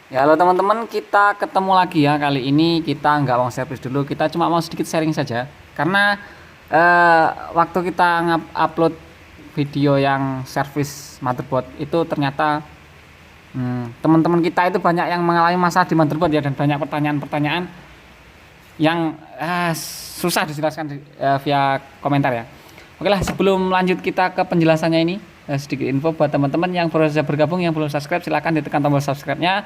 Ya, halo teman-teman, kita ketemu lagi ya. Kali ini kita nggak mau servis dulu, kita cuma mau sedikit sharing saja. Karena eh, waktu kita upload video yang servis motherboard itu ternyata teman-teman kita itu banyak yang mengalami masalah di motherboard ya, dan banyak pertanyaan-pertanyaan yang susah dijelaskan via komentar ya. Oke lah, sebelum lanjut kita ke penjelasannya ini, sedikit info buat teman-teman yang baru saja bergabung, yang belum subscribe, silahkan ditekan tombol subscribe-nya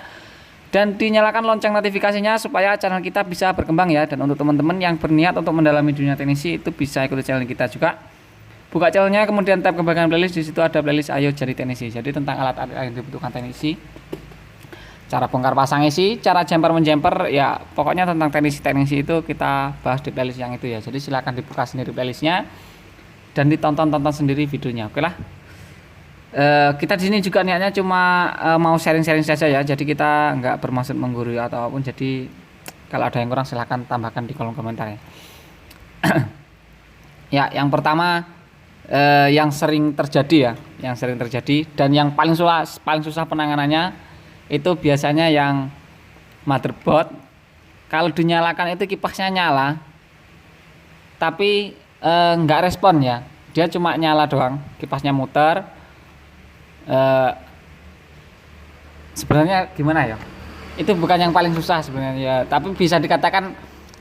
dan dinyalakan lonceng notifikasinya supaya channel kita bisa berkembang ya. Dan untuk teman-teman yang berniat untuk mendalami dunia teknisi itu bisa ikuti channel kita juga. Buka channelnya, kemudian tab ke bagian playlist, di situ ada playlist Ayo Jadi Teknisi. Jadi tentang alat-alat yang dibutuhkan teknisi, cara bongkar pasang isi, cara jumper menjumper, ya pokoknya tentang teknisi-teknisi itu kita bahas di playlist yang itu ya. Jadi silahkan dibuka sendiri playlistnya dan ditonton-tonton sendiri videonya. Oke lah. Kita di sini juga niatnya cuma mau sharing-sharing saja ya. Jadi kita nggak bermaksud menggurui atau apapun. Jadi kalau ada yang kurang silahkan tambahkan di kolom komentar ya. Ya, yang pertama yang sering terjadi ya, yang sering terjadi dan yang paling susah penanganannya itu biasanya yang motherboard. Kalau dinyalakan itu kipasnya nyala, tapi nggak respon ya. Dia cuma nyala doang, kipasnya muter. Sebenarnya gimana ya? Itu bukan yang paling susah sebenarnya ya, tapi bisa dikatakan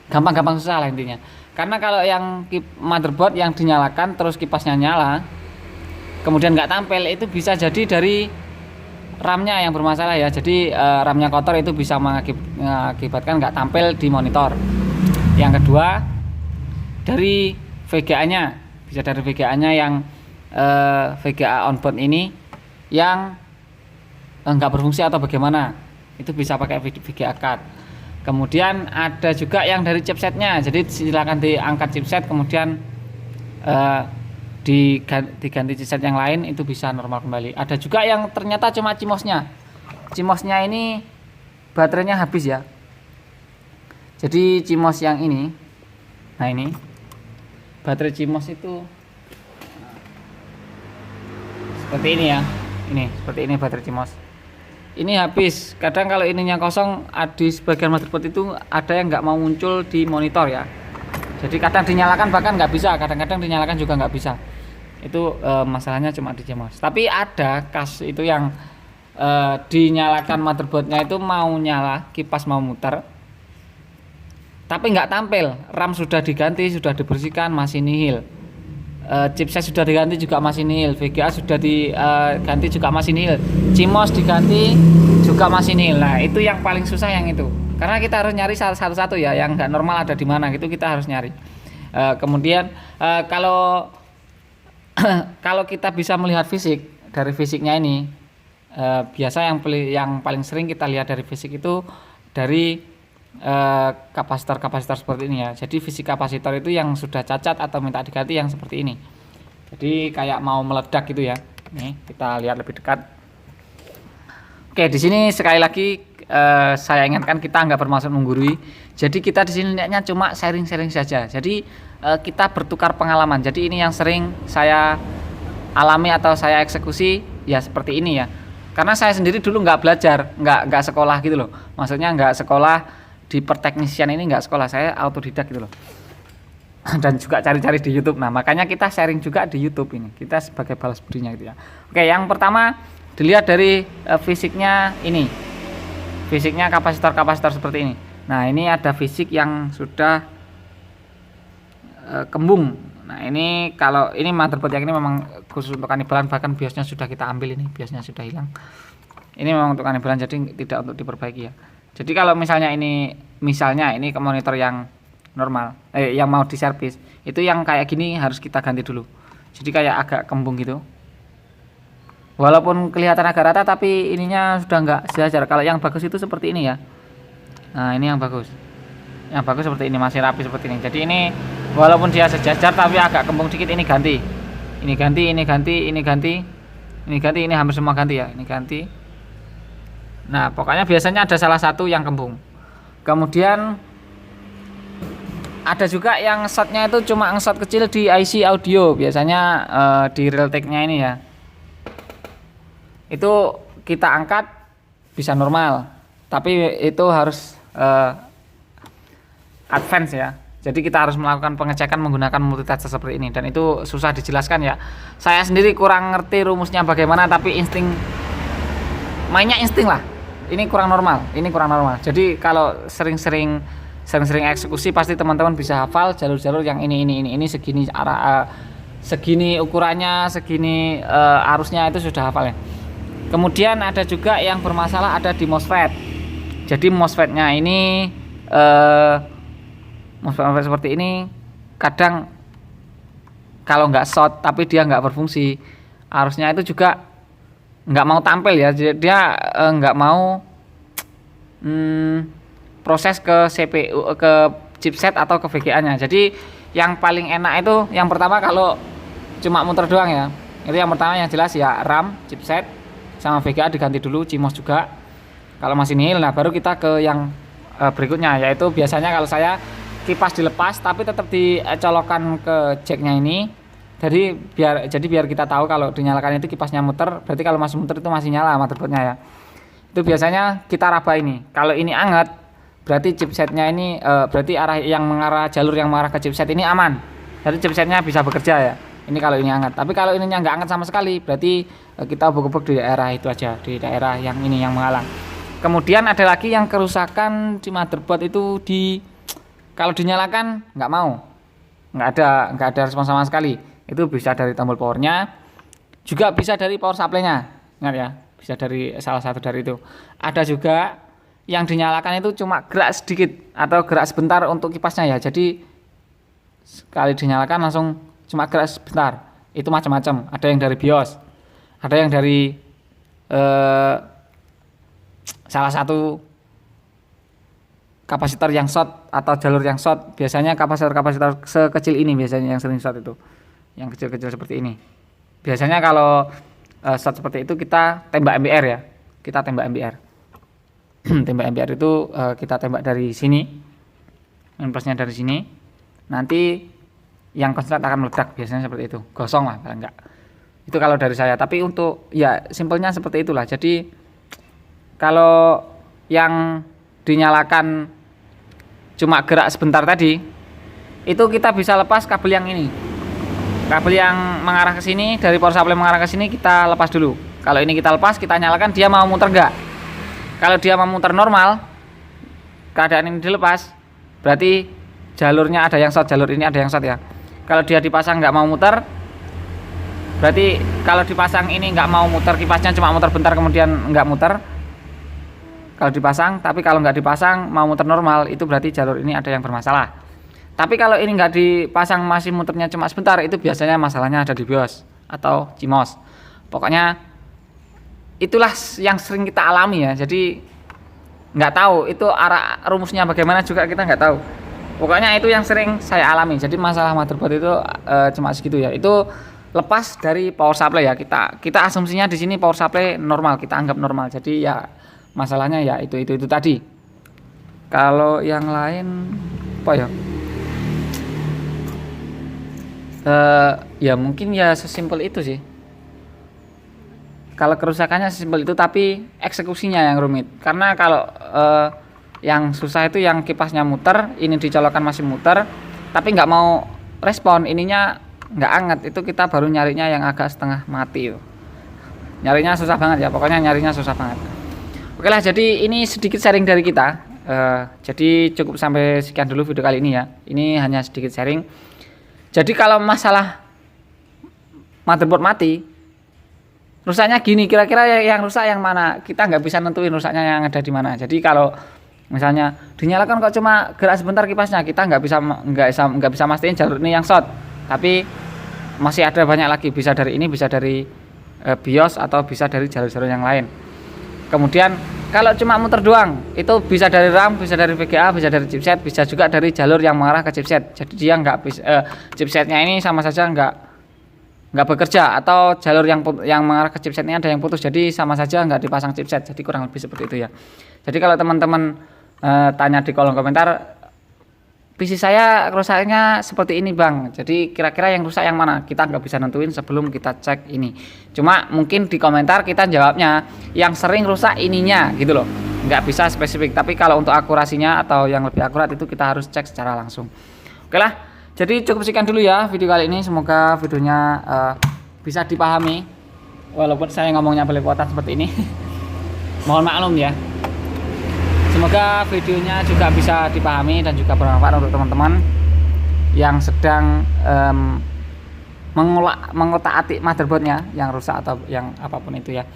gampang-gampang susah lah intinya. Karena kalau yang motherboard yang dinyalakan terus kipasnya nyala, kemudian nggak tampil, itu bisa jadi dari RAM-nya yang bermasalah ya. Jadi RAM-nya kotor, itu bisa mengakibatkan nggak tampil di monitor. Yang kedua, dari VGA-nya, bisa dari VGA-nya yang VGA onboard ini yang nggak berfungsi atau bagaimana, itu bisa pakai VGA card. Kemudian ada juga yang dari chipsetnya, jadi silakan diangkat chipset kemudian diganti chipset yang lain, itu bisa normal kembali. Ada juga yang ternyata cuma CMOS-nya ini baterainya habis ya. Jadi CMOS yang ini, nah ini baterai CMOS itu seperti ini ya. Ini seperti ini baterai CMOS. Ini habis. Kadang kalau ininya kosong, di sebagian motherboard itu ada yang nggak mau muncul di monitor ya. Jadi kadang dinyalakan bahkan nggak bisa, kadang-kadang dinyalakan juga nggak bisa. Itu masalahnya cuma di CMOS. Tapi ada kasus itu yang dinyalakan motherboardnya itu mau nyala, kipas mau muter, tapi nggak tampil. RAM sudah diganti, sudah dibersihkan, masih nihil. Chipset sudah diganti juga masih nihil, VGA sudah diganti juga masih nihil, CMOS diganti juga masih nihil. Nah itu yang paling susah yang itu, karena kita harus nyari satu-satu ya, yang nggak normal ada di mana gitu kita harus nyari. Kemudian kalau kalau kita bisa melihat fisik, dari fisiknya ini biasa yang paling sering kita lihat dari fisik itu dari kapasitor seperti ini ya. Jadi fisik kapasitor itu yang sudah cacat atau minta diganti yang seperti ini. Jadi kayak mau meledak gitu ya. Nih kita lihat lebih dekat. Oke, di sini sekali lagi saya ingatkan, kita nggak bermaksud menggurui. Jadi kita di sini niatnya cuma sharing-sharing saja. Jadi kita bertukar pengalaman. Jadi ini yang sering saya alami atau saya eksekusi ya seperti ini ya. Karena saya sendiri dulu nggak belajar, nggak sekolah gitu loh. Maksudnya nggak sekolah di perteknisian ini, nggak sekolah, saya autodidak gitu loh. Dan juga cari-cari di YouTube. Nah makanya kita sharing juga di YouTube ini, kita sebagai balas budinya gitu ya. Oke, yang pertama dilihat dari fisiknya ini, fisiknya kapasitor seperti ini. Nah ini ada fisik yang sudah kembung. Nah ini kalau ini motherboard yang ini memang khusus untuk kanibalan, bahkan biasnya sudah kita ambil, ini biasnya sudah hilang. Ini memang untuk kanibalan, jadi tidak untuk diperbaiki ya. Jadi kalau misalnya ini ke monitor yang normal, yang mau diservis, itu yang kayak gini harus kita ganti dulu. Jadi kayak agak kembung gitu. Walaupun kelihatan agak rata, tapi ininya sudah nggak sejajar. Kalau yang bagus itu seperti ini ya. Nah ini yang bagus. Yang bagus seperti ini, masih rapi seperti ini. Jadi ini walaupun dia sejajar tapi agak kembung dikit, ini ganti. Ini ganti, ini ganti, ini ganti. Ini ganti, ini hampir semua ganti ya. Ini ganti. Nah pokoknya biasanya ada salah satu yang kembung. Kemudian ada juga yang shotnya itu cuma shot kecil di IC audio, biasanya di Realtek-nya ini ya. Itu kita angkat bisa normal, tapi itu harus advance ya. Jadi kita harus melakukan pengecekan menggunakan multitester seperti ini, dan itu susah dijelaskan ya. Saya sendiri kurang ngerti rumusnya bagaimana, tapi mainnya insting lah. Ini kurang normal. Jadi kalau sering-sering eksekusi pasti teman-teman bisa hafal jalur-jalur yang ini segini arah segini ukurannya, segini arusnya, itu sudah hafal ya. Kemudian ada juga yang bermasalah ada di MOSFET. Jadi MOSFET-nya ini MOSFET seperti ini kadang kalau nggak short tapi dia nggak berfungsi, arusnya itu juga nggak mau tampil ya. Dia nggak mau proses ke CPU, ke chipset atau ke VGA-nya. Jadi yang paling enak itu yang pertama kalau cuma muter doang ya. Itu yang pertama yang jelas ya, RAM, chipset sama VGA diganti dulu, CMOS juga. Kalau masih nihil, nah baru kita ke yang berikutnya, yaitu biasanya kalau saya kipas dilepas tapi tetap dicolokkan ke jacknya ini. Jadi biar kita tahu kalau dinyalakan itu kipasnya muter, berarti kalau masih muter itu masih nyala motherboardnya ya. Itu biasanya kita raba ini. Kalau ini anget, berarti chipsetnya ini berarti jalur yang mengarah ke chipset ini aman. Jadi chipsetnya bisa bekerja ya. Ini kalau ini anget. Tapi kalau ininya nggak anget sama sekali, berarti kita ubek-ubek di daerah itu aja, di daerah yang ini yang menghalang. Kemudian ada lagi yang kerusakan di motherboard itu kalau dinyalakan nggak ada respon sama sekali. Itu bisa dari tombol powernya, juga bisa dari power supply-nya. Ingat ya, bisa dari salah satu dari itu. Ada juga yang dinyalakan itu cuma gerak sedikit atau gerak sebentar untuk kipasnya ya. Jadi sekali dinyalakan langsung cuma gerak sebentar. Itu macam-macam. Ada yang dari BIOS, ada yang dari salah satu kapasitor yang short atau jalur yang short. Biasanya kapasitor sekecil ini biasanya yang sering short itu, yang kecil-kecil seperti ini. Biasanya kalau short seperti itu kita tembak MBR ya, kita tembak MBR. Tembak MBR itu kita tembak dari sini, impulsnya dari sini, nanti yang konslet akan meledak, biasanya seperti itu, gosong lah kalau enggak. Itu kalau dari saya, tapi untuk ya simpelnya seperti itulah. Jadi kalau yang dinyalakan cuma gerak sebentar tadi, itu kita bisa lepas kabel yang ini. Kabel yang mengarah ke sini, dari power supply mengarah ke sini kita lepas dulu. Kalau ini kita lepas, kita nyalakan, dia mau muter enggak? Kalau dia mau muter normal, keadaan ini dilepas, berarti jalurnya ada yang short, jalur ini ada yang short ya. Kalau dia dipasang nggak mau muter, berarti kalau dipasang ini nggak mau muter, kipasnya cuma muter bentar kemudian nggak muter. Kalau dipasang, tapi kalau nggak dipasang mau muter normal, itu berarti jalur ini ada yang bermasalah. Tapi kalau ini nggak dipasang masih muternya cuma sebentar, itu biasanya masalahnya ada di BIOS atau CMOS. Pokoknya itulah yang sering kita alami ya. Jadi nggak tahu itu arah rumusnya bagaimana juga kita nggak tahu. Pokoknya itu yang sering saya alami. Jadi masalah motherboard itu cuma segitu ya. Itu lepas dari power supply ya. Kita asumsinya di sini power supply normal, kita anggap normal. Jadi ya masalahnya ya itu tadi. Kalau yang lain apa ya? Ya mungkin ya sesimpel itu sih. Kalau kerusakannya sesimpel itu, tapi eksekusinya yang rumit. Karena kalau yang susah itu yang kipasnya muter, ini dicolokkan masih muter, tapi nggak mau respon, ininya nggak anget. Itu kita baru nyarinya yang agak setengah mati itu. Nyarinya susah banget ya, pokoknya nyarinya susah banget. Oke lah, jadi ini sedikit sharing dari kita. Jadi cukup sampai sekian dulu video kali ini ya. Ini hanya sedikit sharing. Jadi kalau masalah motherboard mati, rusaknya gini, kira-kira yang rusak yang mana? Kita nggak bisa nentuin rusaknya yang ada di mana. Jadi kalau misalnya dinyalakan kok cuma gerak sebentar kipasnya, kita nggak bisa mastiin jalur ini yang short. Tapi masih ada banyak lagi, bisa dari ini, bisa dari BIOS atau bisa dari jalur-jalur yang lain. Kemudian kalau cuma muter doang, itu bisa dari RAM, bisa dari VGA, bisa dari chipset, bisa juga dari jalur yang mengarah ke chipset. Jadi dia nggak bisa chipsetnya ini sama saja nggak bekerja, atau jalur yang mengarah ke chipset ini ada yang putus, jadi sama saja nggak dipasang chipset. Jadi kurang lebih seperti itu ya. Jadi kalau teman-teman tanya di kolom komentar, PC saya rusaknya seperti ini bang, jadi kira-kira yang rusak yang mana, kita nggak bisa nentuin sebelum kita cek ini. Cuma mungkin di komentar kita jawabnya yang sering rusak ininya gitu loh, nggak bisa spesifik, tapi kalau untuk akurasinya atau yang lebih akurat itu kita harus cek secara langsung. Oke lah, jadi cukup sekian dulu ya video kali ini, semoga videonya bisa dipahami walaupun saya ngomongnya belepotan seperti ini. Mohon maklum ya. Semoga videonya juga bisa dipahami dan juga bermanfaat untuk teman-teman yang sedang mengotak-atik motherboardnya yang rusak atau yang apapun itu ya.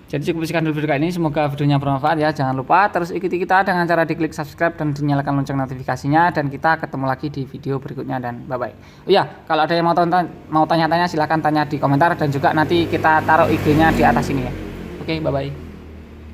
Jadi cukup sekian dulu video kali ini, semoga videonya bermanfaat ya. Jangan lupa terus ikuti kita dengan cara diklik subscribe dan dinyalakan lonceng notifikasinya, dan kita ketemu lagi di video berikutnya, dan bye bye. Oh iya, kalau ada yang mau tanya-tanya silahkan tanya di komentar, dan juga nanti kita taruh IG-nya di atas ini ya. Oke, bye bye.